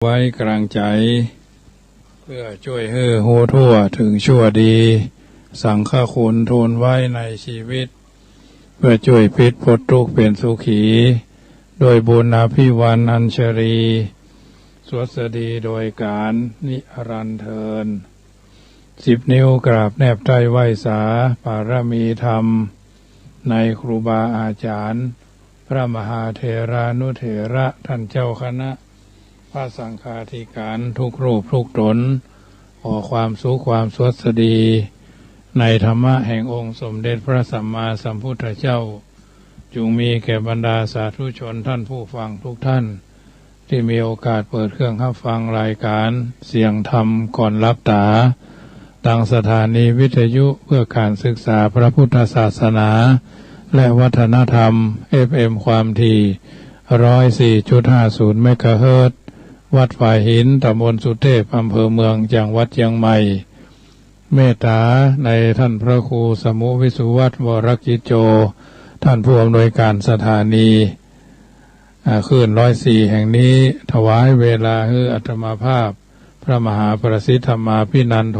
ไว้กลางใจเพื่อช่วยให้โหทั่วถึงชั่วดีสังฆคุณทูลไว้ในชีวิตเพื่อช่วยพิษพ้นทุกข์เป็นสุขีโดยบุญอภิวันอัญชรีสวัสดีโดยการนิรันดร์เทิน10 นิ้วกราบแนบใจไหว้สาปารมีธรรมในครูบาอาจารย์พระมหาเถรานุเถระท่านเจ้าคณะพระสังฆาธิการทุกรูปทุกตนขอความสุขความสวัสดีในธรรมะแห่งองค์สมเด็จพระสัมมาสัมพุทธเจ้าจงมีแก่บรรดาสาธุชนท่านผู้ฟังทุกท่านที่มีโอกาสเปิดเครื่องรับฟังรายการเสียงธรรมก่อนรับตาตั้งสถานีวิทยุเพื่อการศึกษาพระพุทธศาสนาและวัฒนธรรม FM ความถี่ 104.50 เมกะเฮิรตซ์วัดฝ่ายหินตำบลสุเทพอำเภอเมืองจังหวัดเชียงใหม่เมตตาในท่านพระครูสมุวิสุวัฒน์วรกิจโจท่านผู้อำนวยการสถานีคลื่น104แห่งนี้ถวายเวลาให้อัตมาภาพพระมหาประสิทธิธรรมาภินันโท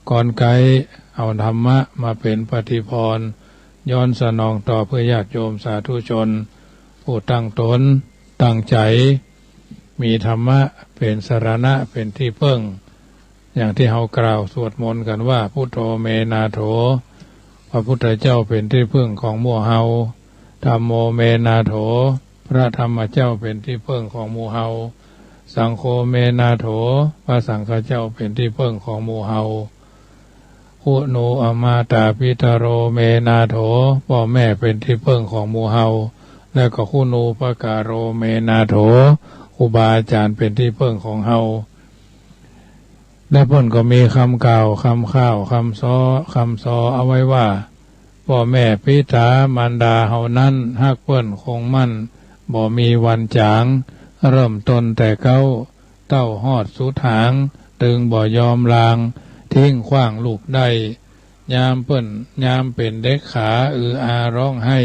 ก่อนไกด์เอาธรรมะมาเป็นปฏิพรย้อนสนองต่อเพื่อญาติโยมสาธุชนผู้ตั้งตนตั้งใจมีธรรมะเป็นสรณะเป็นที่พึ่งอย่างที่เรากล่าวสวดมนต์กันว่าพุทโธเมนาโถพระพุทธเจ้าเป็นที่พึ่งของหมู่เฮาธัมโมเมนาโถพระธรรมเจ้าเป็นที่พึ่งของหมู่เฮาสังโฆเมนาโถพระสังฆเจ้าเป็นที่พึ่งของหมู่เฮาคุโนอมาตาปิตโรเมนาโถพ่อแม่เป็นที่พึ่งของหมู่เฮาและก็คุโนปการโรเมนาโถครูบาอาจารย์เป็นที่พึ่งของเฮาและเพิ่นก็มีคำกล่าวคำข้าวคำซอเอาไว้ว่าพ่อแม่ปิตามารดาเฮานั้นฮักเพิ่นคงมั่นบ่มีวันจางเริ่มต้นแต่เก้าเต้าฮอดสุดหางตึงบ่ยอมลางทิ้งขว้างลูกได้ยามเพิ่นยามเป็นเด็กขาอาร้องให้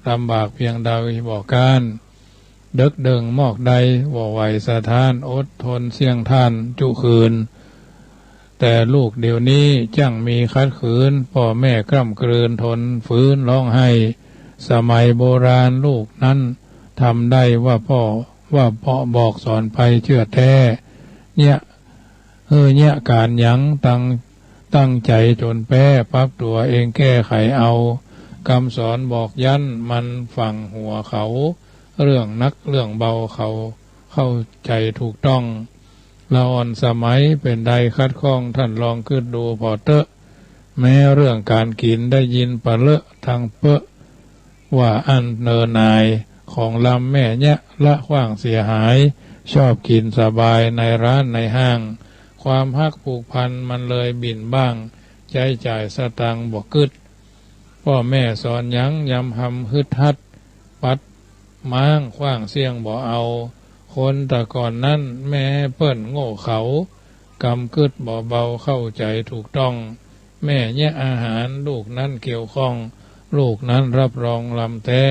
ลำบากเพียงใดบอกการเด็กเดิงมอกใดบ่ไหวสะท้านอดทนเสี่ยงท่านจุคืนแต่ลูกเดี๋ยวนี้จังมีคัดขืนพ่อแม่กล้ำกลืนทนฝืนร้องให้สมัยโบราณลูกนั้นทำได้ว่าพ่อบอกสอนไปเชื่อแท้เนี่ยการยั้งตั้งใจจนแป้ปรับตัวเองแก้ไขเอาคำสอนบอกยันมันฝังหัวเขาเรื่องนักเรื่องเบาเขาเข้าใจถูกต้องละอ่อนสมัยเป็นใดคัดข้องท่านลองขึ้นดูพอเตอะแม้เรื่องการกินได้ยินปะเลอะทางเปอะว่าอันเนินนายของลำแม่เนี่ยละขว้างเสียหายชอบกินสบายในร้านในห้างความฮักผูกพันมันเลยบิ่นบ้างใจจ่ายสตังค์บ่กึดพ่อแม่สอนยั้งยำหำฮึดฮัดปัดม้างขว้างเสี่ยงบ่เอาคนแต่ก่อนนั้นแม่เปิ้นโง่เขากำกึดบ่เบาเข้าใจถูกต้องแม่เนี่ยอาหารลูกนั้นเกี่ยวข้องลูกนั้นรับรองลำแท้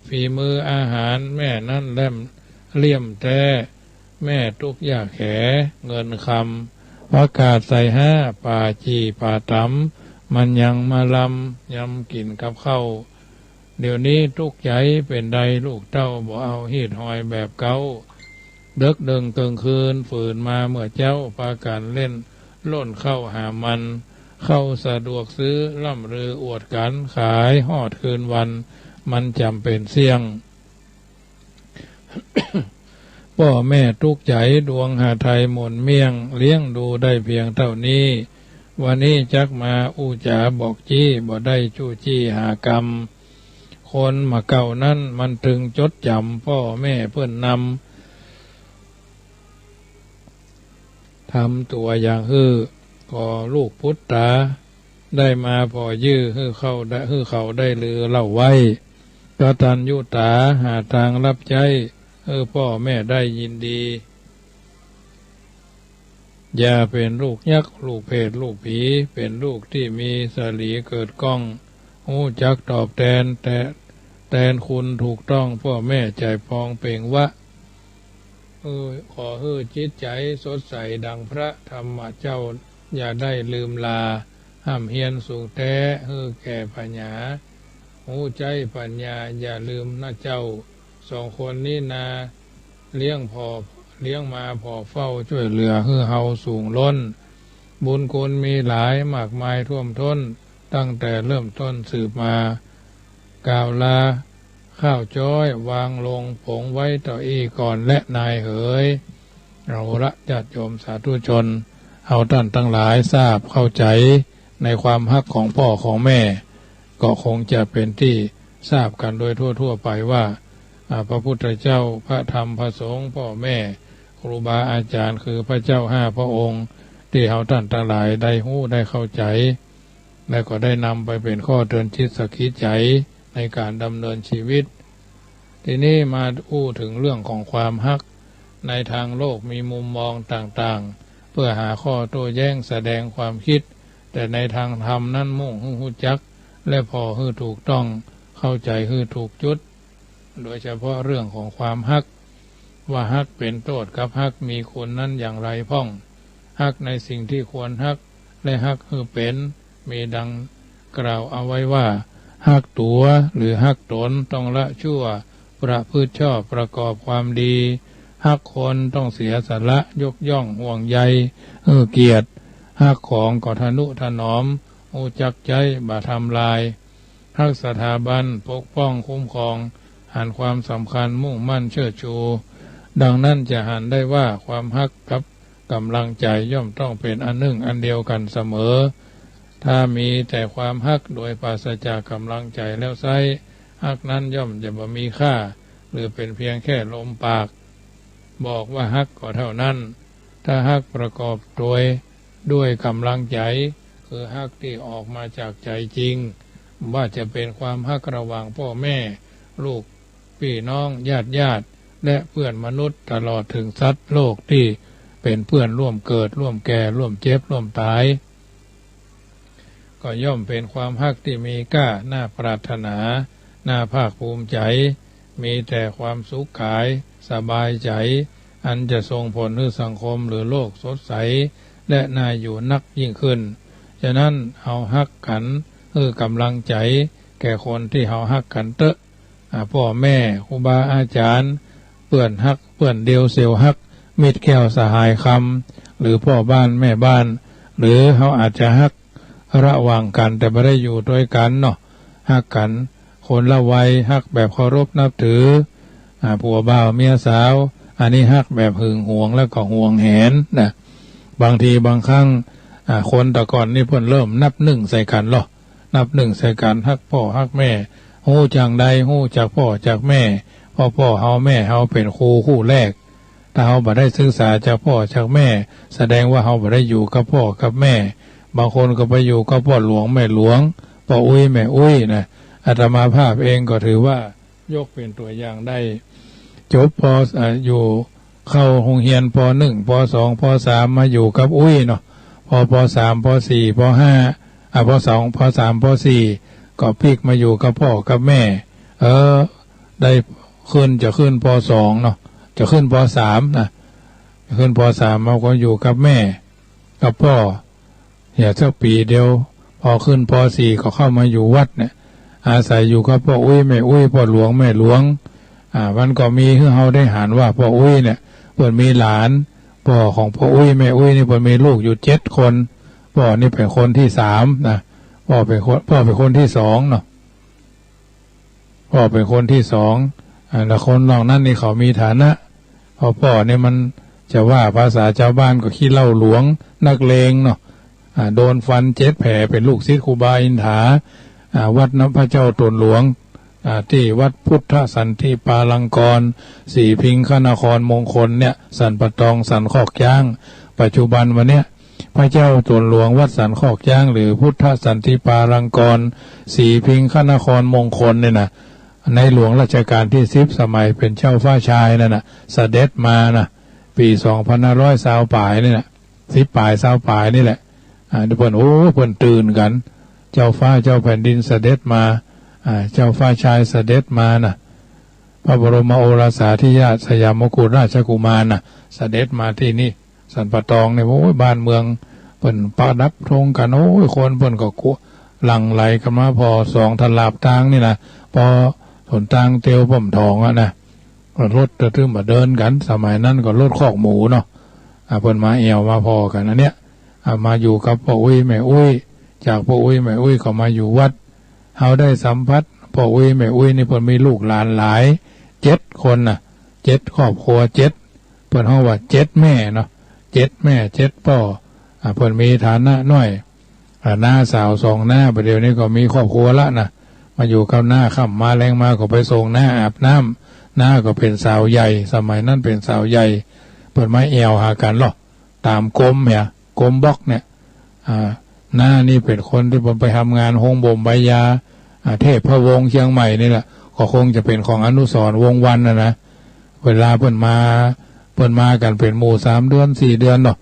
ฝีมืออาหารแม่นั้นเลี่ยมแท้แม่ทุกอยากแขเงินคำประกาศใส่ห้าป่าจีป่าตำมันยังมาลำยำกินกับข้าวเดี๋ยวนี้ทุกใจเป็นใดลูกเต้าบ่เอาหีดหอยแบบเก่าเดึกเดิงเติงคืนฝืนมาเมื่อเจ้าปาการเล่นล่นเข้าหามันเข้าสะดวกซื้อล่ำลืออวดกันขายหอดคืนวันมันจำเป็นเสี่ยง พ่อแม่ทุกใจดวงหาไทยหม่นเมี่ยงเลี้ยงดูได้เพียงเท่านี้วันนี้จักมาอู้จ๋าบอกจี้บ่ได้จู้จี้หากรรมคนมาเก่านั้นมันถึงจดจำพ่อแม่เพื่อนนำทำตัวอย่างก็ลูกพุทธาได้มาพอยื้อเขาได้ลือเล่าไว้กตัญญูตาหาทางรับใจพ่อแม่ได้ยินดีอย่าเป็นลูกยักษ์ลูกเพศลูกผีเป็นลูกที่มีสลีเกิดก้องหูจักตอบแทนแต่แทนคุณถูกต้องพ่อแม่ใจพองเป่งวะ ขอให้จิตใจสดใสดังพระธรรมเจ้าอย่าได้ลืมลาห้ามเฮียนสูงแท้ให้แก่ปัญญาหูใจปัญญาอย่าลืมนะเจ้าสองคนนี้นาเลี้ยงมาพอเฝ้าช่วยเหลือให้เฮาสูงล้นบุญคุณมีหลายมากมายท่วมท้นตั้งแต่เริ่มต้นสืบมากล่าวลาข้าวจ้อยวางลงผงไว้ต่ออีก่อนและนายเหยเราละญาติโยมสาธุชนเอาท่านทั้งหลายทราบเข้าใจในความฮักของพ่อของแม่ก็คงจะเป็นที่ทราบกันโดยทั่วไปว่าพระพุทธเจ้าพระธรรมพระสงฆ์พ่อแม่ครูบาอาจารย์คือพระเจ้า5พระองค์ที่เอาท่านทั้งหลายได้หู้ได้เข้าใจและก็ได้นำไปเป็นข้อเตือนจิตสกิดใจในการดำเนินชีวิตทีนี้มาพูดถึงเรื่องของความฮักในทางโลกมีมุมมองต่างๆเพื่อหาข้อโต้แย้งแสดงความคิดแต่ในทางธรรมนั้นมุ่งให้รู้จักและพอให้ถูกต้องเข้าใจให้ถูกจุดโดยเฉพาะเรื่องของความฮักว่าฮักเป็นโทษกับฮักมีคุณนั้นอย่างไรพ้องฮักในสิ่งที่ควรฮักและฮักให้เป็นมีดังกล่าวเอาไว้ว่าฮักตัวหรือฮักตนต้องละชั่วประพฤติชอบประกอบความดีฮักคนต้องเสียสละยกย่องห่วงใยเกียรติฮักของก็ทนุถนอมอูจักใจบ่ทำลายฮักสถาบันปกป้องคุ้มครองหันความสำคัญมุ่งมั่นเชิดชูดังนั้นจะหันได้ว่าความฮักกับกำลังใจย่อมต้องเป็นอันหนึ่งอันเดียวกันเสมอถ้ามีแต่ความฮักโดยปราศจากกำลังใจแล้วไซฮักนั้นย่อมจะบ่มีค่าหรือเป็นเพียงแค่ลมปากบอกว่าฮักก็เท่านั้นถ้าฮักประกอบด้วยกำลังใจคือฮักที่ออกมาจากใจจริงว่าจะเป็นความฮักระหว่างพ่อแม่ลูกพี่น้องญาติและเพื่อนมนุษย์ตลอดถึงสัตว์โลกที่เป็นเพื่อนร่วมเกิดร่วมแก่ร่วมเจ็บร่วมตายก็ย่อมเป็นความฮักที่มีค่าน่าปรารถนาน่าภาคภูมิใจมีแต่ความสุขกายสบายใจอันจะส่งผลให้สังคมหรือโลกสดใสและน่าอยู่นักยิ่งขึ้นฉะนั้นเฮาฮักกันกำลังใจแก่คนที่เฮาฮักกันเตอะพ่อแม่ครูบาอาจารย์เพื่อนฮักเพื่อนเดียวเสียวฮักมิตรแก้วสหายคำหรือพ่อบ้านแม่บ้านหรือเฮาอาจจะฮักระหว่างกันแต่ไม่ได้อยู่ด้วยกันเนาะฮักกันคนละวัยฮักแบบเคารพนับถือผัวบ่าวเมียสาวอันนี้ฮักแบบหึงหวงแล้วก็ห่วงแหนนะบางทีบางครั้งคนแต่ก่อนนี่เพิ่นเริ่มนับหนึ่งใส่กันหรอนับหนึ่งใส่กันฮักพ่อฮักแม่ฮู้จังใดฮู้จากพ่อจากแม่พ่อเฮาแม่เฮาเป็นคู่แรกถ้าเฮาบ่ได้ศึกษาจากพ่อจากแม่แสดงว่าเฮาบ่ได้อยู่กับพ่อกับแม่บางคนก็ไปอยู่กับพ่อหลวงแม่หลวงพ่ออุ้ยแม่อุ้ยนะอาตมาภาพเองก็ถือว่ายกเป็นตัวอย่างได้จบพออยู่เข้าโรงเรียนป.1 ป.2 ป.3 มาอยู่กับอุ้ยเนาะพอป.3 ป.4 ป.5 ป.2 ป.3 ป.4 ก็พลิกมาอยู่กับพ่อกับแม่ได้จะขึ้นป.2 เนาะจะขึ้นป.3 นะขึ้นป.3 เราก็อยู่กับแม่กับพ่ออย่าสักปีเดียวพอขึ้นป.4 ก็เข้ามาอยู่วัดเนี่ยอาศัยอยู่กับพ่ออุ้ยแม่อุ้ยพ่อหลวงแม่หลวงมันก็มีให้เราได้หารว่าพ่ออุ้ยเนี่ยเพิ่นมีหลานพ่อของพ่ออุ้ยแม่อุ้ยนี่เพิ่นมีลูกอยู่7 คนพ่อนี่เป็นคนที่3นะพ่อเป็นคนที่2เนาะพ่อเป็นคนที่2แล้วคนนอกนั้นนี่เขามีฐานะพ่อเนี่ยมันจะว่าภาษาชาวบ้านก็ขี้เหล้าหลวงนักเลงเนาะโดนฟัน7 แผลเป็นลูกศิษย์ครูบาอินถาวัดน้ำพระเจ้าตนหลวงที่วัดพุทธสันติปาลังกรสีพิงคนครมงคลเนี่ยสันปะตองสันคอกย่างปัจจุบันวันเนี้ยพระเจ้าตนหลวงวัดสันคอกย่างหรือพุทธสันติปาลังกรสีพิงคนครมงคลเนี่ยนะในหลวงรัชกาลที่10สมัยเป็นเจ้าฟ้าชายนั่นนะเสด็จมานะปี2520 ปลายนี่แหละ10 ปลาย20 ปลายนี่แหละเพิ่นเพิ่นตื่นกันเจ้าฟ้าเจ้าแผ่นดินเสด็จมาเจ้าฟ้าชายเสด็จมานะ พระบรมโอรสาธิราชสยามกุฎราชกุมารน่ะเสด็จมาที่นี่สันปะตองเนี่ยโอ้ยบ้านเมืองเปิ่นประดับธงกันโอ้ยคนเปิ่นก็หลั่งไหลกันมาพอสองทลาบทางนี่นะพอถนทางเตียวป่อมทองอ่ะนะรถจะถึงมาเดินกันสมัยนั้นก็รถคอกหมูเนาะเปิ่นมาเอวมาพอกันอันเนี้ยมาอยู่กับพ่ออุ้ยแม่อุ้ยจากพ่ออุ้ยแม่อุ้ยก็มาอยู่วัดเฮาได้สัมผัสพ่ออุ้ยแม่อุ้ยนี่เปิ่นมีลูกหลานหลาย7 คนน่ะ7 ครอบครัว7เปิ่นเฮาว่า7 แม่เนาะ7 แม่7 พ่อเปิ่นมีฐานะน้อยหน้าสาว2 หน้าประเดี๋ยวนี้ก็มีครอบครัวละนะมาอยู่กับหน้าค่ำมาแรงมาก็ไปส่งหน้าอาบน้ำหน้าก็เป็นสาวใหญ่สมัยนั้นเป็นสาวใหญ่เปิดไม้แอวหากันหรอตามกรมเนี่ยกรมบล็อกเนี่ยหน้านี่เป็นคนที่ผมไปทำงานโฮงบ่มใบยาเทพพระวงศ์เชียงใหม่นี่แหละก็คงจะเป็นของอนุสรณ์วงศ์วันนะเวลาเปิดมากันเป็นหมู่3 เดือน 4 เดือนเนาะ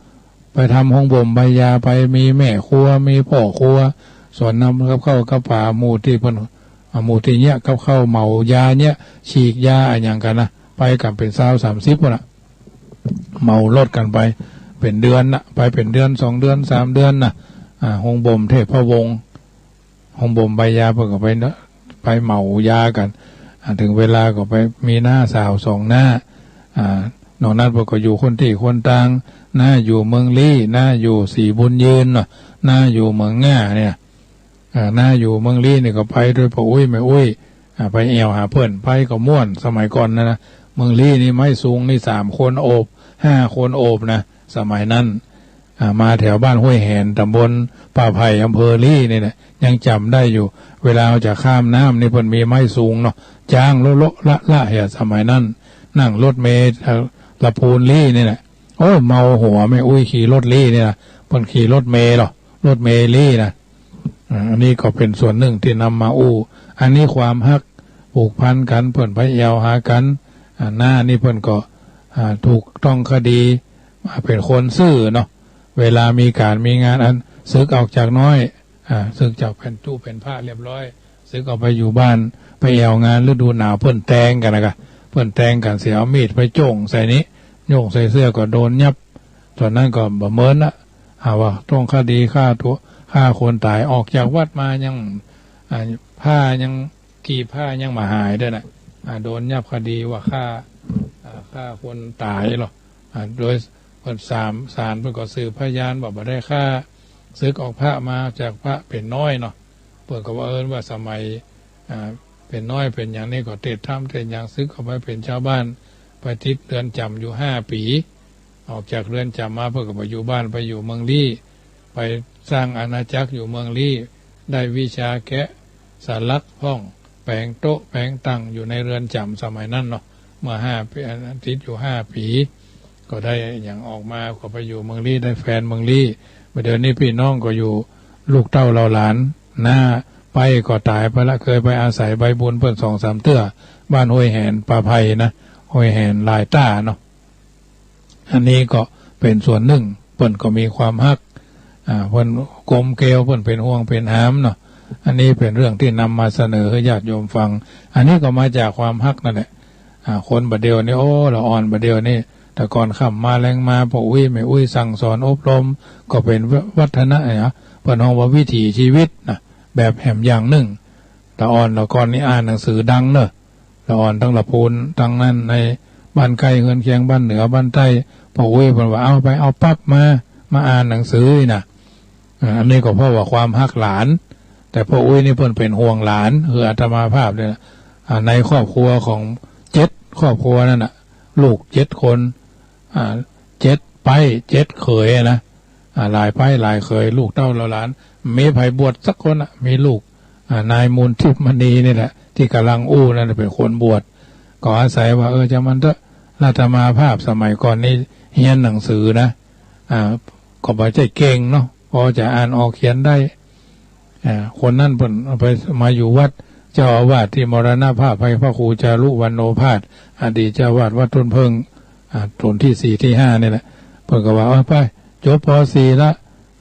ไปทำโฮงบ่มใบยาไปมีแม่ครัวมีพ่อครัวส่วนนำกับเข้ากับป่าหมู่ที่เพิ่นหมู่ที่เนี้ยกับเข้าเหมายาเนี้ยฉีกยาอย่างกันนะไปกันเป็น20-30คนละเหมารถกันไปเป็นเดือนนะไปเป็นเดือน2 เดือน 3 เดือนนะโฮงบ่มเทพพระวงศ์โฮงบ่มใบยาเพิ่นก็ไปเหมายากันถึงเวลาก็ไปมีหน้าสาว2 หน้านอกนั้นเพิ่นก็อยู่คนที่คนต่างหน้าอยู่เมืองลี้หน้าอยู่สีบุญยืนเนาะหน้าอยู่เมืองง่าเนี่ยหน้าอยู่เมืองลี้นี่ก็ไปด้วยพ่ออุ้ยแม่อุ้ยไปแอวหาเพื่อนไปก็ม่วนสมัยก่อนนะเมืองลี้นี่ไม่สูงนี่3 คนโอบ5 คนโอบนะสมัยนั้นมาแถวบ้านห้วยแหนตำบลป่าไผ่อำเภอลี้นี่นะยังจำได้อยู่เวลาจะข้ามน้ำนี่เพิ่นมีไม้สูงเนาะจ้างโละละเหี่ยสมัยนั้นนั่งรถเมล์ละพูนลี้นี่แหละโอ้เมาหัวแม่อุ้ยขี่รถลี้นี่นะเพิ่นขี่รถเมล์หรอรถเมล์ลี้นะอันนี้ก็เป็นส่วนหนึ่งที่นำมาอันนี้ความฮักผูกพันกันเพิ่นไปแอวหากันหน้านี่เพิ่นก็ถูกต้องคดีเป็นคนซื่อเนาะเวลามีการมีงานอันศึกออกจากน้อยศึกจากเป็นตู้เป็นผ้าเรียบร้อยศึกออกไปอยู่บ้านไปแอวงานฤดูหนาวเพิ่นแตงกันนะครับเพิ่นแตงกันเสียเอามีดไปโจ่งใส่นี้โยงใส่เสื้อก็โดนยับตอนนั้นก็บ่เมินละว่าต้องคดีฆ่าคนตายออกจากวัดมายังผ้ายังกี่ผ้ายังมาหายด้วยนะโดนยับคดีว่าฆ่าคนตายหรอโดยคนศาลเพิ่นก็สืบพยานบอกบ่ได้ฆ่าซึกออกพระมาจากพระเป็นน้อยเนาะเพิ่นก็ว่าว่าสมัยเป็นน้อยเป็นอย่างนี้ก็เทศธรรมเทศอย่างซึกออกไปเป็นชาวบ้านไปทิศเรือนจำอยู่5 ปีออกจากเรือนจำมาเพิ่นก็ไปอยู่บ้านไปอยู่เมืองลี้ไปสร้างอาณาจักรอยู่เมืองลี้ได้วิชาแกะสลักห้องแปลงโต๊ะแปลงตั้งอยู่ในเรือนจำสมัยนั้นเนาะเมื่อ5 ปีทิศอยู่5 ปีก็ได้อย่างออกมาก็ไปอยู่เมืองลี้ได้แฟนเมืองลี้เดี๋ยวนี้พี่น้องก็อยู่ลูกเต้าเราหลานหน้าไปก็ตายไปละเคยไปอาศัยใบบุญเพิ่น2-3 เตื้อบ้านห้วยแหนป่าไผ่นะห้วยแหนลายต้าเนาะอันนี้ก็เป็นส่วนหนึ่งเพิ่นก็มีความฮักเพิ่นกลมเกลียวเพิ่นเป็นห่วงเป็นหามเนาะอันนี้เป็นเรื่องที่นำมาเสนอให้ญาติโยมฟังอันนี้ก็มาจากความฮักนั่นแหละคนบัดเดียวนี่โอ้ละอ่อนบัดเดียวนี่แต่ก่อนค่ำมาแรงมาพ่ออุ้ยแม่อุ้ยสั่งสอนอบรมก็เป็นวัฒนะเนี่ยเพิ่นฮ้องว่าวิถีชีวิตนะแบบแหมอย่างหนึ่งละอ่อนละก่อนนี่อ่านหนังสือดังเนอะละอ่อนทั้งละพูนทั้งนั้นในบ้านใกล้เฮือนเคียงบ้านเหนือบ้านใต้พ่ออุ้ยเพิ่นว่าเอาไปเอาปั๊บมาอ่านหนังสือนะอันนี้ก็เพราะว่าความฮักหลานแต่พ่ออุ้ยนี่เพิ่นเป็นห่วงหลานอาตมาภาพเลยนะในครอบครัวของ7 ครอบครัวนั่นน่ะลูก7 คน7 ไป 7 เขยนะหลายไปหลายเขยลูกเต้าหลานมีไผบวชสักคนมีลูกนายมูลทิพย์มณีนี่แหละที่กำลังนั่นเป็นคนบวชก็อาศัยว่าจะมันก็อาตมาภาพสมัยก่อนนี่เรียนหนังสือนะก็บ่ใจเก่งเนาะพอจะอ่านออกเขียนได้คนนั้นเพิ่นไปมาอยู่วัดเจ้าอาวาสที่มรณภาพไปพระครูจารุวรรณโนภาสอดีตเจ้าอาวาสวัดต้นเพิงต้นที่4 ที่ 5นี่แหละเพิ่นก็ว่าไปจบป.4 ละ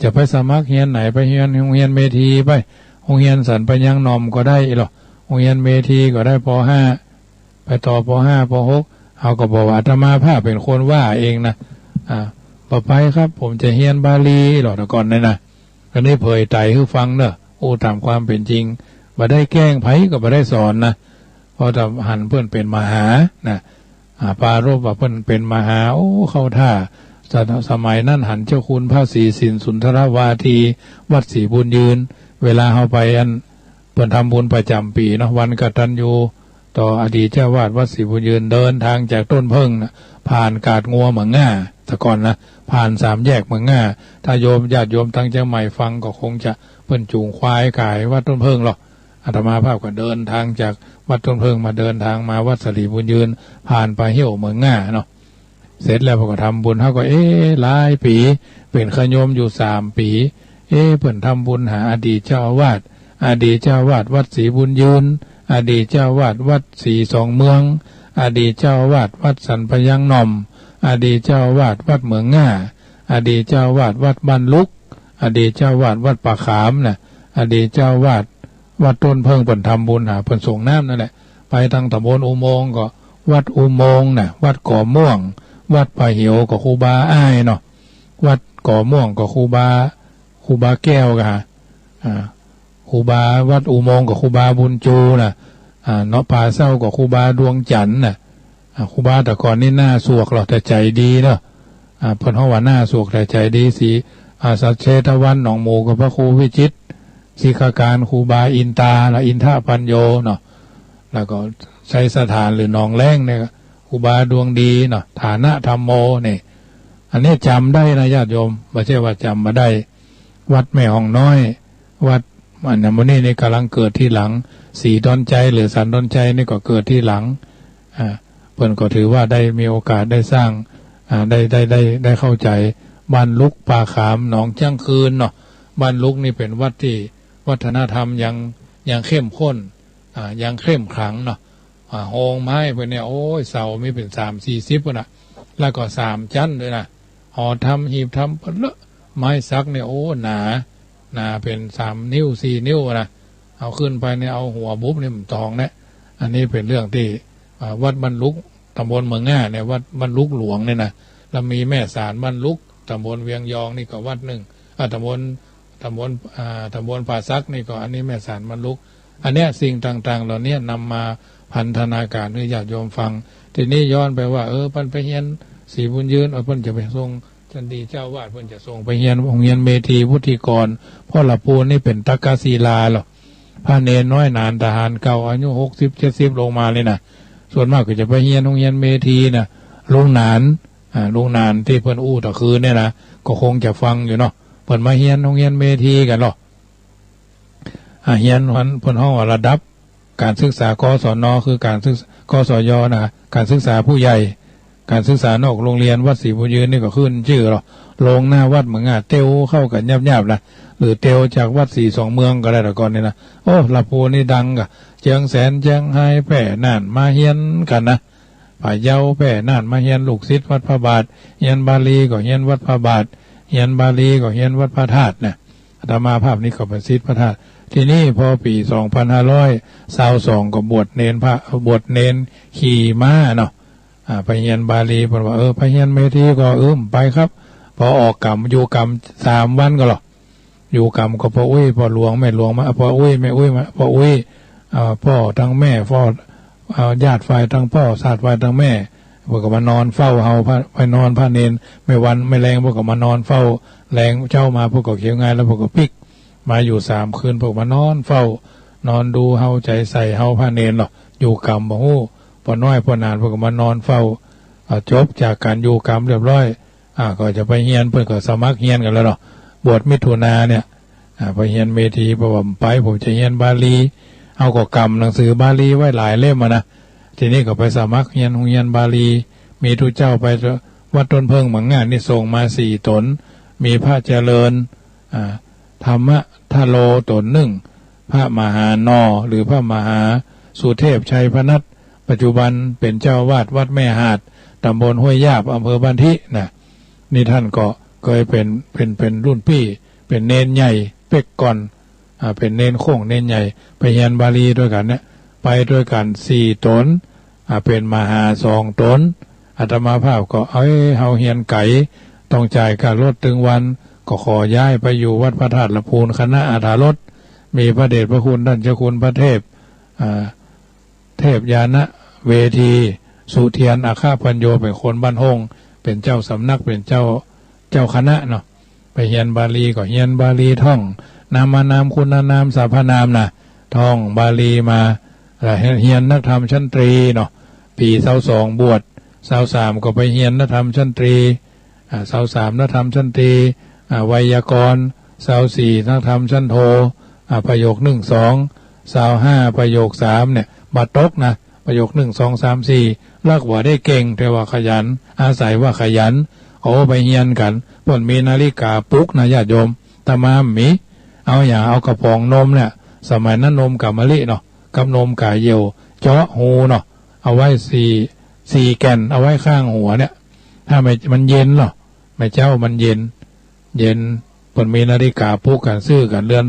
จะไปสมัครเรียนไหนไปเรียนโรงเรียนเมธีไปโรงเรียนสันปัญญังนอมก็ได้หรอโรงเรียนเมธีก็ได้ป ไปต่อป.5 ป.6เขาก็บอกว่าอาตมาภาพเป็นคนว่าเองนะต่อไปครับผมจะเรียนบาลีหรอกแต่ก่อนเลยนะก็ได้เผยไต่ให้ฟังเนอะโอ้ตามความเป็นจริงบ่ได้แกล้งไผก็บ่ได้สอนนะพอจะหันเพื่อนเป็นมหานะปารภว่าเพื่อนเป็นมหาโอ้เข้าท่าสมัยนั้นหันเจ้าคุณพระศรีสินสุนทรวาทีวัดศรีบุญยืนเวลาเขาไปเพื่อนทำบุญประจำปีเนาะวันกตัญญูต่ออดีตเจ้าวาดวัดศรีบุญยืนเดินทางจากต้นเพิ่งนะผ่านกาดงัวเหมืองง่าแต่ก่อนนะผ่าน3 แยกเหมืองง่าถ้าโยมญาติโยมตั้งใจใหม่ฟังก็คงจะเพิ่นจูงควายกายวัดต้นเพิ่งหรอกอาตมาภาพก็เดินทางจากวัดต้นเพิ่งมาเดินทางมาวัดศรีบุญยืนผ่านไปเหี่ยวเหมืองง่าเนาะเสร็จแล้วพอก็ทำบุญเขาก็หลายปีเป็นขยมอยู่3 ปีเพิ่นทำบุญหาอดีตเจ้าอาวาสวัดศรีบุญยืนอดีตเจ้าวาดวัดศรีสองเมืองอดีตเจ้าวาดวัดสันพยังหน่อมอดีตเจ้าวาดวัดเหมืองง่าอดีตเจ้าวาดวัดบ้านลุกอดีตเจ้าวาดวัดป่าขามนะอดีตเจ้าวาดวัดต้นเพิ่งเปิ่นทำบุญหาเปิ่นส่งน้ำนั่นแหละไปทางตำบลอุโมงค์ก็วัดอุโมงค์นะวัดก่อม่วงวัดป่าเหี่ยวก็ครูบาอ้ายเนาะวัดก่อม่วงก็ครูบาแก้วกะครูบาวัดอุโมงค์กับครูบาบุญจูนะเนาะป่าเศร้ากับครูบาดวงจันทร์นะครูบาแต่ก่อนนี่หน้าสวกหรอกแต่ใจดีเนาะเพิ่นเฮาว่าหน้าสวกแต่ใจดีสีสัจเชตวันหนองหมูกับพระครูวิจิตรศิกาการครูบาอินตาและอินทปัญโยเนาะแล้วก็ใช้สถานหรือหนองแรงเนี่ยครูบาดวงดีเนาะฐานะธรรมโมเนี่ยอันนี้จำได้นะญาติโยมไม่ใช่ว่าจำมาได้วัดแม่ห้องน้อยวัดอันนั้นวันนี้นี่กำลังเกิดที่หลังสีดอนใจหรือสันดอนใจนี่ก็เกิดที่หลังเพิ่นก็ถือว่าได้มีโอกาสได้สร้างได้เข้าใจบ้านลุกป่าขามหนองจ้างคืนเนาะบ้านลุกนี่เป็นวัดที่วัฒนธรรมยังเข้มข้นยังเข้มขลังเนาะโฮงไม้เพิ่นเนี่ยโอ้ยเสามีเป็น30-40พุ่นน่ะแล้วก็3 ชั้นด้วยนะห่อทำหีบทำเพิ่นเลอะไม้ซักเนี่ยโอ้หนาเป็น3 นิ้ว4 นิ้วนะเอาขึ้นไปเนี่ยเอาหัวบุ๊บนี่มันตองเนี่ยอันนี้เป็นเรื่องที่วัดบรรลุกตำบลเมืองง่าเนี่ยวัดบรรลุกหลวงเนี่ยนะแล้วมีแม่สารบรรลุกตำบลเวียงยองนี่ก็วัดหนึ่งตำบลป่าซักนี่ก็อันนี้แม่สารบรรลุกอันเนี้ยสิ่งต่างๆเหล่านี้นำมาพันธนาการให้ญาติโยมฟังทีนี้ย้อนไปว่าเพิ่นไปเฮียนศรีบุญยืนเพิ่นจะไปส่งจันดีเจ้าวาดเพิ่นจะส่งไปเฮียนโรงเรียนเมธีพุทธิกรพ่อละปูนี่เป็นตักกศิลาหรอกพระเนรน้อยนานทหารเก่าอายุ60-70ลงมาเลยนะส่วนมากก็จะไปเฮียนโรงเรียนเมธีนะลุงนานที่เพิ่นอู้ตะคืนเนี่ยนะก็คงจะฟังอยู่เนาะเพิ่นมาเฮียนโรงเรียนเมธีกันหรอเฮียนเพิ่นห้องระดับการศึกษากศนคือการศึกษากศยนะการศึกษาผู้ใหญ่การศึกษานอกโรงเรียนวัดศรีบุญยืนนี่ก็ขึ้นชื่อหรอลงหน้าวัดเหมือนเตียวเข้ากันยับๆนะหรือเตียวจากวัดศรีสองเมืองก็ได้แต่ก่อนนี่นะโอ้ลำพูนี่ดังกะเจียงแสนเจียงไฮ้แผ่น่านมาเฮียนกันนะป่าเยาแผ่น่านมาเฮียนลูกศิษย์วัดพระบาทเฮียนบาลีก็เฮียนวัดพระบาทเฮียนบาลีก็เฮียนวัดพระธาตุนะอาตมาภาพนี้ก็เป็นศิษย์พระธาตุทีนี้พอปี2522ก็บวชเนนขี่ม้าเนาะไปเฮียนบาลีเพิ่นว่าไปเฮียนเมธีก็ไปครับพอออกกรรมอยู่กรรม3 วันก็หรออยู่กรรมก็พ่ออุ้ยพ่อหลวงแม่หลวงมาพ่ออุ้ยแม่อุ้ยมาพ่ออุ้ยพ่อทั้งแม่พ่อญาติฝ่ายทั้งพ่อศาสตร์ฝ่ายทั้งแม่พวกก็มานอนเฝ้าเฮาไปนอนพระเนนไม่วันไม่แรงพวกก็มานอนเฝ้าแรงเจ้ามาพวกก็เขียวงานแล้วพวกก็ปิกมาอยู่3 คืนพวกมานอนเฝ้านอนดูเฮาใจใส่เฮาพระเนนหรออยู่กรรมบ่ฮู้พอน้อยพอนานพวกก็มานอนเฝ้าจบจากการอยู่กรรมเรียบร้อยก็จะไปเฮียนเพิ่นก็สมัครเฮียนกันแล้วเนาะบวชมิถุนาเนี่ยไปเฮียนเมธีเพราะว่าไปผมจะเฮียนบาลีเอาก็กำหนังสือบาลีไว้หลายเล่มนะทีนี้ก็ไปสมัครเฮียนบาลีมีทุเจ้าไปวัดต้นเพิ่งเหมือนงานนี่ส่งมา4 ตนมีพระเจริญธรรมะทโลตน1พระมหานอหรือพระมหาสุเทพชัยพนัสปัจจุบันเป็นเจ้าวาดวัดแม่หาดตำบลห้วยยาบอำเภอบ้านทินะนี่ท่านก็เคยเป็นรุ่นพี่เป็นเนนใหญ่เป็กก่อนเป็นเนนโค้งเนนใหญ่ไปเรียนบาลีด้วยกันเนี่ยไปด้วยกัน4 ตน เป็นมหาสองตนอาตมาภาพก็เฮาเฮียนไก่ต้องจ่ายค่ารถถึงวันก็ขอย้ายไปอยู่วัดพระธาตุละพูนคณะอาถารถมีพระเดชพระคุณท่านเจ้าคุณพระเทพเทพยานะเวทีสุเทียนอาคาพัญโยเป็นคนบ้านห้องเป็นเจ้าสำนักเป็นเจ้าคณะเนาะไปเฮียนบาลีก็เฮียนบาลีท่องนามานามคุณนามสรรพนามนะท่องบาลีมาเฮียนนักธรรมชั้นตรีเนาะปี22บวช23ก็ไปเฮียนนักธรรมชั้นตรี23นักธรรมชั้นตรีไวยากรณ์24นักธรรมชั้นโทประโยค1 2 25ประโยค3เนี่ยบัดตกนะประโยค1 2 3 4ลักว่าได้เก่งแต่ว่าขยันอาศัยว่าขยันไปเฮียนกันเพิ่นมีนาฬิกาปลุกนะญาติโยมตามามมีเอาอย่างเอากระป๋องนมเนี่ยสมัยนั้นนมกับมะลิเนาะกับนมกาเยวเจาะหูเนาะเอาไว้สี่แก่นเอาไว้ข้างหัวเนี่ยถ้ามันเย็นเนาะไม่เจ้ามันเย็นเพิ่นมีนาฬิกาปลุกกันซื้อกันเรือน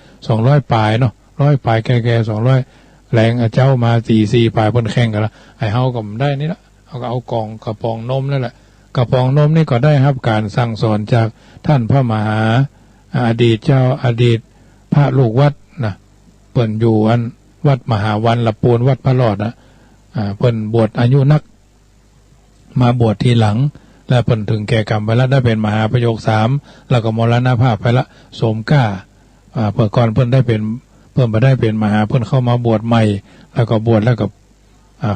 200ปลายเนาะ100ปลายแก่ๆ200แรงเจ้ามา4ปลายเพิ่นแข่งกันละไอ้เฮาก็ได้นี่ละเอาก็เอากล่องกระป๋องนมนั่นแหละกระป๋องนมนี่ก็ได้รับการสั่งสอนจากท่านพระมหาอดีตเจ้าอดีตพระลูกวัดนะเพิ่นอยู่อันวัดมหาวันละปูนวัดพระรอดนะเพิ่นบวชอายุนักมาบวชทีหลังแล้วเพิ่นถึงแก่กรรมไปแล้วได้เป็นมหาประโยค3แล้วก็มรณภาพไปละสมก้าเพิ่นก่อนเพิ่นได้เป็นเพิ่นมาได้เป็นมหาเพิ่นเข้ามาบวชใหม่แล้วก็บวชแล้วก็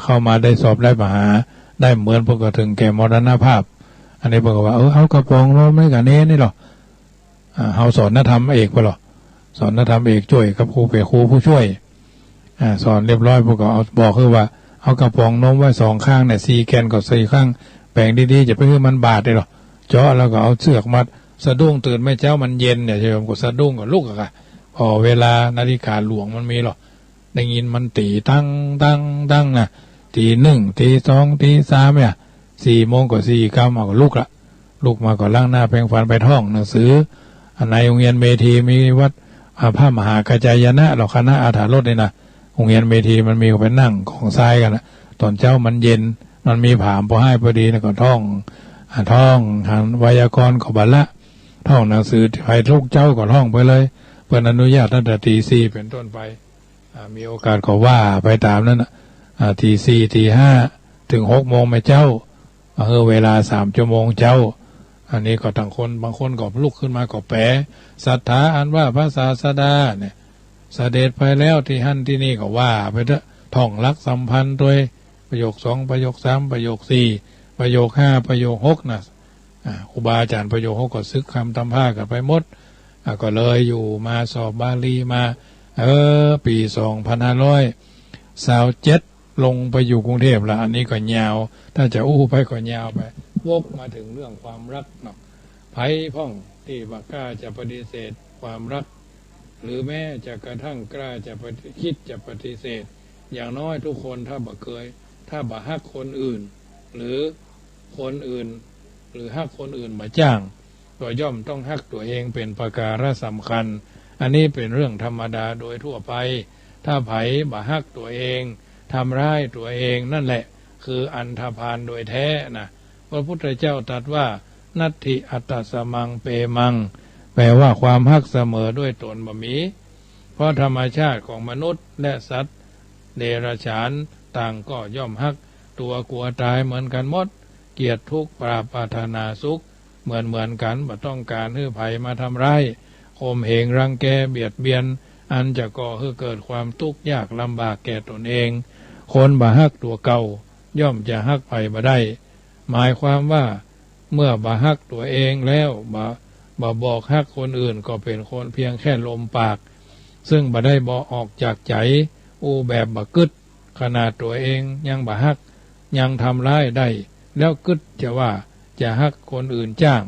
เข้ามาได้สอบได้มหาได้เหมือนเพิ่นก็ถึงแก่มรณภาพอันนี้เพิ่นก็ว่าเอากระปองเราไม่กันนี่หรอเฮาสอนนักธรรมเอกบ่หรอสอนนักธรรมเอกช่วยกับครูเป็นครูผู้ช่วยสอนเรียบร้อยเพิ่นก็เอาบอกคือว่าเอากระปองนมไว้2ข้างเนี่ย4แกนก็4ข้างแบ่งดีๆจะไปให้มันบาดได้หรอเจาะแล้วก็เอาเชือกมัดสะดุ้งตื่นไม่เจ้ามันเย็นเนี่ยโยมก็สะดุ้งก็ลุกอะพอเวลานาฬิกาหลวงมันมีหรอได้ยินมันตีตั้งนะตี1ตี2ตี3เนี่ย4โมงก็4ค่ำเอาก็ลุกละลุกมาก็ล้างหน้าแปรงฟันไปท่องหนังสือในโรงเรียนเมธีมีวัดพระมหากระจายนะหรอคณะอาถารถนี่นะโรงเรียนเมธีมันมีไปนั่งของทรายกันนะตอนเจ้ามันเย็นมันมีผามพอให้พอดีนะก็ท่องหันไวยากรณ์ก็บัลละท่องหนังสือไปทุกเจ้าก็ท่องไปเลยเพื่อนอนุญาตตั้งแต่ตี4เป็นต้นไปมีโอกาสก็ว่าไปตามนั้นนะตี4ตี5ถึง6โมงไม่เจ้าเวลา3ชั่วโมงเจ้าอันนี้ก็ต่างคนบางคนก็ลุกขึ้นมาก็แปลศรัทธาอันว่าพระศาสดาเนี่ยเสด็จไปแล้วที่หั่นที่นี่ก็ว่าไปเถอะท่องรักสัมพันธ์ด้วยประโยค2ประโยค3ประโยค4ประโยค5ประโยค6นะครูบาอาจารย์ประโยค6ก็ซึกคำทำผ้ากันไปหมดก็เลยอยู่มาสอบบาลีมาปี2527ลงไปอยู่กรุงเทพละอันนี้ก็ยาวถ้าจะไปก็ยาวไปวกมาถึงเรื่องความรักเนาะไผ่พ่องที่ว่ากล้าจะปฏิเสธความรักหรือแม้จะกระทั่งกล้าจะคิดจะปฏิเสธอย่างน้อยทุกคนถ้าบ่ฮักคนอื่นหรือคนอื่นหรือฮักคนอื่นมาจ้างก็ย่อมต้องฮักตัวเองเป็นประการสำคัญอันนี้เป็นเรื่องธรรมดาโดยทั่วไปถ้าไผ่บ่ฮักตัวเองทำร้ายตัวเองนั่นแหละคืออันธพาลโดยแท้นะพระพุทธเจ้าตรัสว่านัตถิอัตตสมังเปมังแปลว่าความฮักเสมอด้วยตนบ่มีเพราะธรรมชาติของมนุษย์และสัตว์เดรัจฉานต่างก็ย่อมฮักตัวกลัวตายเหมือนกันหมดเกลียดทุกข์ปรารถนาสุขเหมือนกันบ่ต้องการให้ภัยมาทำร้ายข่มเหงรังแกเบียดเบียนอันจะก่อให้เกิดความทุกข์ยากลำบากแก่ตนเองคนบ่ฮักตัวเก่าย่อมจะฮักภัยบ่ได้หมายความว่าเมื่อบ่ฮักตัวเองแล้วบ่บอกฮักคนอื่นก็เป็นคนเพียงแค่ลมปากซึ่งบ่ได้บ่ออกจากใจแบบบ่กึดขนาดตัวเองยังบ่ฮักยังทำร้ายได้แล้วกึดจะว่าจะฮักคนอื่นจ้าง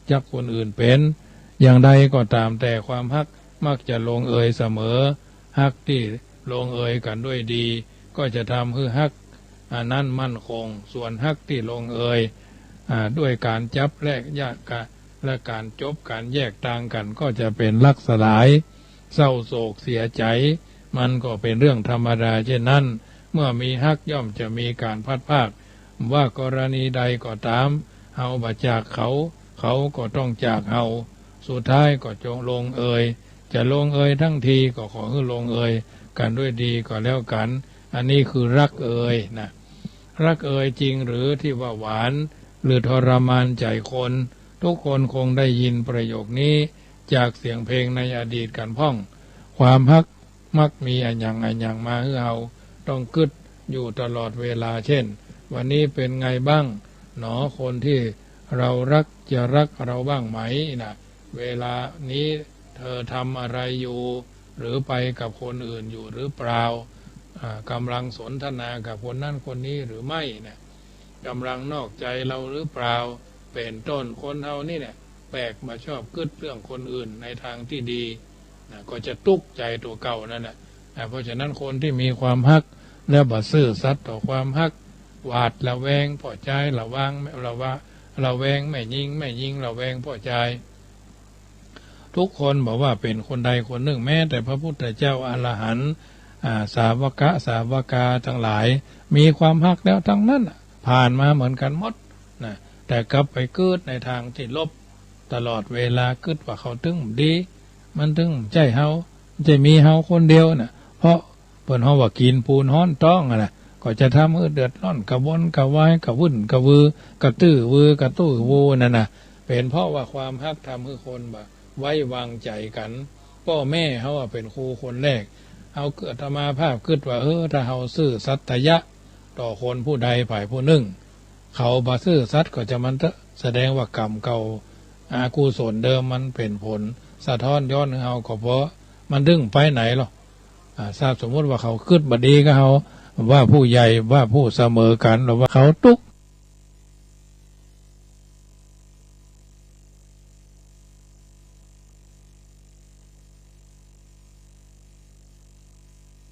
จักคนอื่นเป็นอย่างใดก็ตามแต่ความฮักมักจะลงเอยเสมอฮักที่ลงเอยกันด้วยดีก็จะทำให้ฮักนั้นมั่นคงส่วนฮักที่ลงเอยด้วยการจับแลกญาติกันและการจบการแยกทางกันก็จะเป็นลักสลายเศร้าโศกเสียใจมันก็เป็นเรื่องธรรมดาเช่นนั้น เมื่อมีฮักย่อมจะมีการพัดภาคว่ากรณีใดก็ตามเฮาบ่จากเขาเขาก็ต้องจากเฮาสุดท้ายก็จงลงเอยจะลงเอยทั้งทีก็ขอให้ลงเอยกันด้วยดีก็แล้วกันอันนี้คือรักเอยนะรักเอยจริงหรือที่ว่าหวานหรือทรมานใจคนทุกคนคงได้ยินประโยคนี้จากเสียงเพลงในอดีตกันพ่องความฮักมักมีอันอย่างมาให้เราต้องกึดอยู่ตลอดเวลาเช่นวันนี้เป็นไงบ้างหนอคนที่เรารักจะรักเราบ้างไหมนะเวลานี้เธอทำอะไรอยู่หรือไปกับคนอื่นอยู่หรือเปล่ากำลังสนทนากับคนนั่นคนนี้หรือไม่นะกำลังนอกใจเราหรือเปล่าเป็นต้นคนเฮานี่เนี่ยแปลกมาชอบกึดเรื่องคนอื่นในทางที่ดีนะก็จะตุกใจตัวเก่านั่นแหละเพราะฉะนั้นคนที่มีความฮักและบ่ซื่อสัตย์ต่อความฮักหวาดระแวงพอใจระวังระแวงไม่ยิงระแวงพอใจทุกคนบอกว่าเป็นคนใดคนหนึ่งแม้แต่พระพุทธเจ้าอรหันต์สาวกาทั้งหลายมีความฮักแล้วทั้งนั้นผ่านมาเหมือนกันหมดนะแต่กลับไปเกิดในทางที่ลบตลอดเวลาคิดว่าเขาถึงดีมันถึงใจเฮาจะมีเฮาคนเดียวน่ะเพราะเพิ่นเฮาว่ากินปูนฮ้อนต้องน่ะก็จะทำให้เดือดร้อนกระวนกระวายกระวุ่นกระวือกระตื้อวือกระตู้วูนั่นน่ะเป็นเพราะว่าความฮักทำให้คนบ่ไว้วางใจกันพ่อแม่เฮาเป็นครูคนแรกเฮาเกิดมาภาพคิดว่าถ้าเฮาซื่อสัตยะต่อคนผู้ใดฝ่ายผู้หนึ่งเขาบ่ซื่อสัตย์ก็จะมันแสดงว่ากรรมเก่าอากุศลเดิมมันเป็นผลสะท้อนย้อนให้เฮาก็เพราะมันดึงไปไหนหรอทราบสมมติว่าเขาคิดบ่ดีก็เฮาว่าผู้ใหญ่ว่าผู้เสมอกันหรือว่าเขาตุก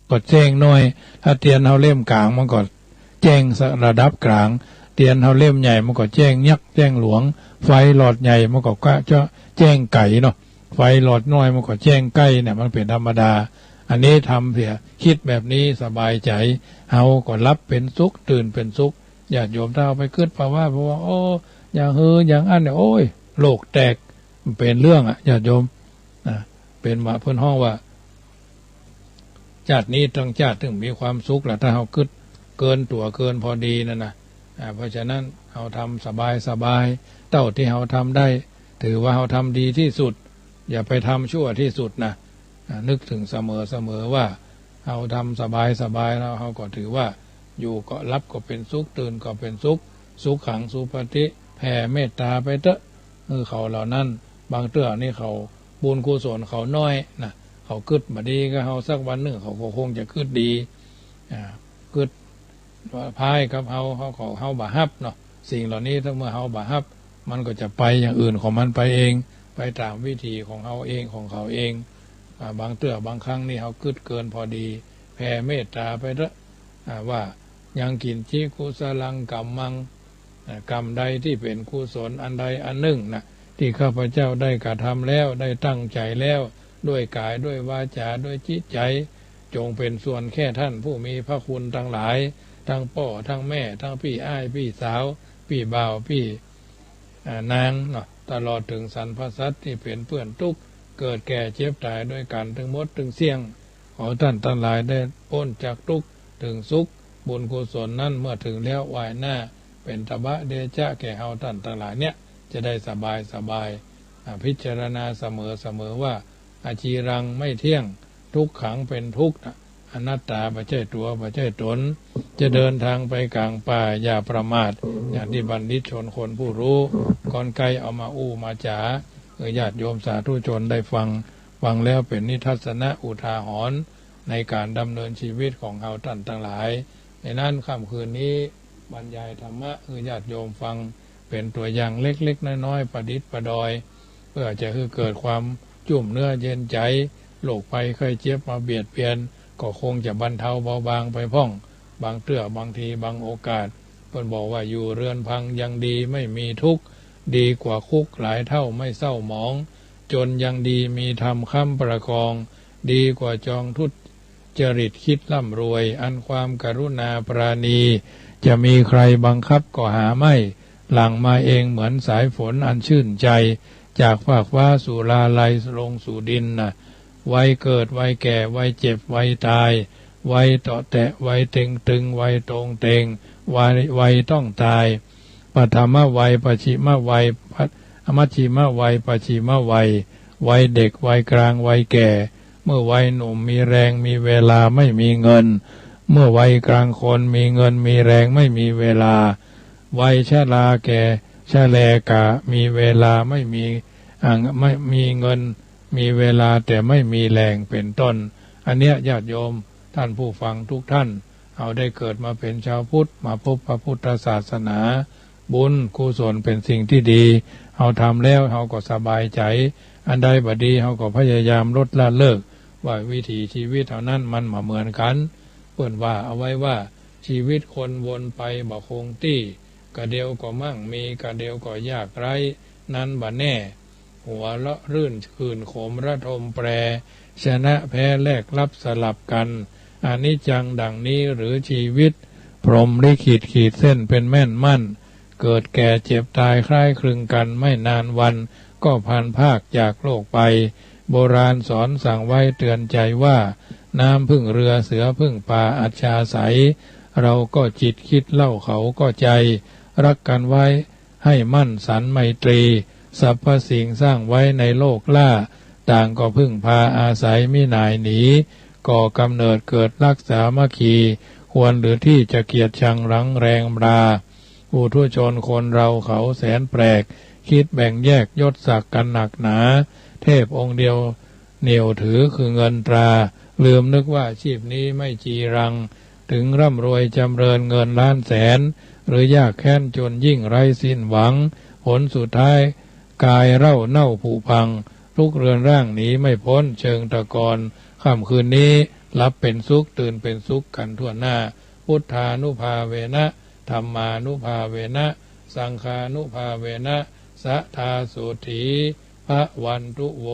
ก็แจ้งหน่อยถ้าเตียนเฮาเล่มกลางมันก็แจ้งระดับกลางเตียนเฮาเล่มใหญ่มันก็แจ้งยักษ์แจ้งหลวงไฟหลอดใหญ่มันก็จะแจ้งไก่เนาะไฟหลอดน้อยมันก็แจ้งใกล้เนี่ยมันเป็นธรรมดาอันนี้ทำเสียคิดแบบนี้สบายใจเฮาก็รับเป็นสุขตื่นเป็นสุขญาติโยมถ้าเอาไปคิดเพราะว่าโอ้อย่างอย่างอันเนี่ยโอ้ยโลกแตกเป็นเรื่องญาติโยมเป็นมาเพิ่นห้องว่าชาตินี้ทั้งชาติถึงมีความสุขแหละถ้าเฮาคิดเกินตัวเกินพอดีนั่นนะเพราะฉะนั้นเฮาทำสบายเท่าที่เฮาทำได้ถือว่าเฮาทำดีที่สุดอย่าไปทำชั่วที่สุดนะนึกถึงเสมอว่าเฮาทำสบายแล้วเฮาก็ถือว่าอยู่ก็รับก็เป็นสุขตื่นก็เป็นสุขสุขขังสุปฏิแผ่เมตตาไปเถอะเขาเหล่านั้นบางเตื้อนี่เขาบุญกุศลเขาน้อยนะเขาคิดบ่ดีก็เฮาสักวันหนึ่งเขาก็คงจะคิดดีคิดว่าพายกับเฮาบ่ฮับเนาะสิ่งเหล่านี้ถ้าเมื่อเฮาบ่ฮับมันก็จะไปอย่างอื่นของมันไปเองไปตามวิธีของเฮาเองของเขาเองบางเตื้อบางครั้งนี่เฮาคิดเกินพอดีแผ่เมตตาไปเถอะว่ายังกินจิกุสลังกัมมังกรรมใดที่เป็นกุศลอันใดอันหนึ่งนะที่ข้าพเจ้าได้กระทำแล้วได้ตั้งใจแล้วด้วยกายด้วยวาจาด้วยจิตใจจงเป็นส่วนแค่ท่านผู้มีพระคุณทั้งหลายทั้งพ่อทั้งแม่ทั้งพี่อ้ายพี่สาวพี่บ่าวพี่นางเนาะตลอดถึงสรรพสัตว์ที่เป็นเพื่อนทุกข์เกิดแก่เจ็บตายด้วยกันถึงมดถึงเสี่ยงขอท่านทั้งหลายได้พ้นจากทุกข์ถึงสุขบุญกุศลนั้นเมื่อถึงแล้ววายหน้าเป็นตบะเดชะแก่เฮาท่านทั้งหลายเนี่ยจะได้สบายพิจารณาเสมอว่าอาชีรังไม่เที่ยงทุกขังเป็นทุกข์อนัตตาไม่ใช่ตัวไม่ใช่ตนจะเดินทางไปกลางป่าอย่าประมาทอย่างที่บัณฑิตชนคนผู้รู้ก่อนไกลเอามาอู้มาจ๋าญาติโยมสาธุชนได้ฟังแล้วเป็นนิทัศนะอุทาหรณ์ในการดำเนินชีวิตของเฮาท่านทั้งหลายในนั้นค่ำคืนนี้บรรยายธรรมะญาติโยมฟังเป็นตัวอย่างเล็กๆน้อยๆประดิษฐ์ประดอยเพื่อจะให้เกิดความจุ่มเนื้อเย็นใจโรคภัยไข้เจ็บมาเบียดเบียนก็คงจะบรรเทาเบาบางไปพ่องบางเตื้อบางทีบางโอกาสเพิ่นบอกว่าอยู่เรือนพังยังดีไม่มีทุกข์ดีกว่าคุกหลายเท่าไม่เศร้าหมองจนยังดีมีธรรมค้ำประคองดีกว่าจองทุ จริตคิดร่ำรวยอันความกรุณาปราณีจะมีใครบังคับก็หาไม่หลั่งมาเองเหมือนสายฝนอันชื่นใจจากฟากฟ้าสู่ลาลัยลงสู่ดินน่ะวัยเกิดวัยแก่วัยเจ็บวัยตายวัยเตาะแตะวัยเต็งตึงวัยตรงเตงวัยต้องตายปฐมวัยปชิมวัยมัชชิมวัยปชิมวัยเด็กวัยกลางวัยแก่เมื่อวัยหนุ่มมีแรงมีเวลาไม่มีเงินเมื่อวัยกลางคนมีเงินมีแรงไม่มีเวลาวัยชราแก่ชราแลกะมีเวลาไม่มีเงินมีเวลาแต่ไม่มีแรงเป็นต้นอันเนี้ยญาติโยมท่านผู้ฟังทุกท่านเอาได้เกิดมาเป็นชาวพุทธมาพบพระพุทธศาสนาบุญกุศลเป็นสิ่งที่ดีเอาทำแล้วเราก็สบายใจอันใดบ่ดีเราก็พยายามลดละเลิกว่าวิถีชีวิตเท่านั้นมันมาเหมือนกันเปิ้นว่าเอาไว้ว่าชีวิตคนวนไปบ่คงที่กะเดียวก็มั่งมีกะเดียวก็ยากไร้นั้นบ่แน่หัวเลาะรื่นคืนขมระทมแปรชนะแพ้แลกลับสลับกันอนิจจังดังนี้หรือชีวิตพรหมลิขิตขีดเส้นเป็นแม่นมั่นเกิดแก่เจ็บตายคล้ายคลึงกันไม่นานวันก็พันภาคจากโลกไปโบราณสอนสั่งไว้เตือนใจว่าน้ำพึ่งเรือเสือพึ่งป่าอัจฉาใสเราก็จิตคิดเล่าเขาก็ใจรักกันไว้ให้มั่นสันไมตรีสรรพสิ่งสร้างไว้ในโลกล่าต่างก็พึ่งพาอาศัยมิหน่ายหนีก่อกำเนิดเกิดรักษามัคคีควรหรือที่จะเกียดชังรังแรงราอุทุชนคนเราเขาแสนแปลกคิดแบ่งแยกยศศักดิ์กันหนักหนาเทพองค์เดียวเหนี่ยวถือคือเงินตราลืมนึกว่าชีพนี้ไม่จีรังถึงร่ำรวยจำเริญเงินล้านแสนหรือยากแค้นจนยิ่งไร้สิ้นหวังผลสุดท้ายกายเร่าเน่าผุพังทุกเรือนร่างหนีไม่พ้นเชิงตะกอนค่ำคืนนี้รับเป็นสุขตื่นเป็นสุขกันทั่วหน้าพุทธานุภาเวนะธรรมานุภาเวนะสังฆานุภาเวนะสัทธาสุถีพระวันตุโว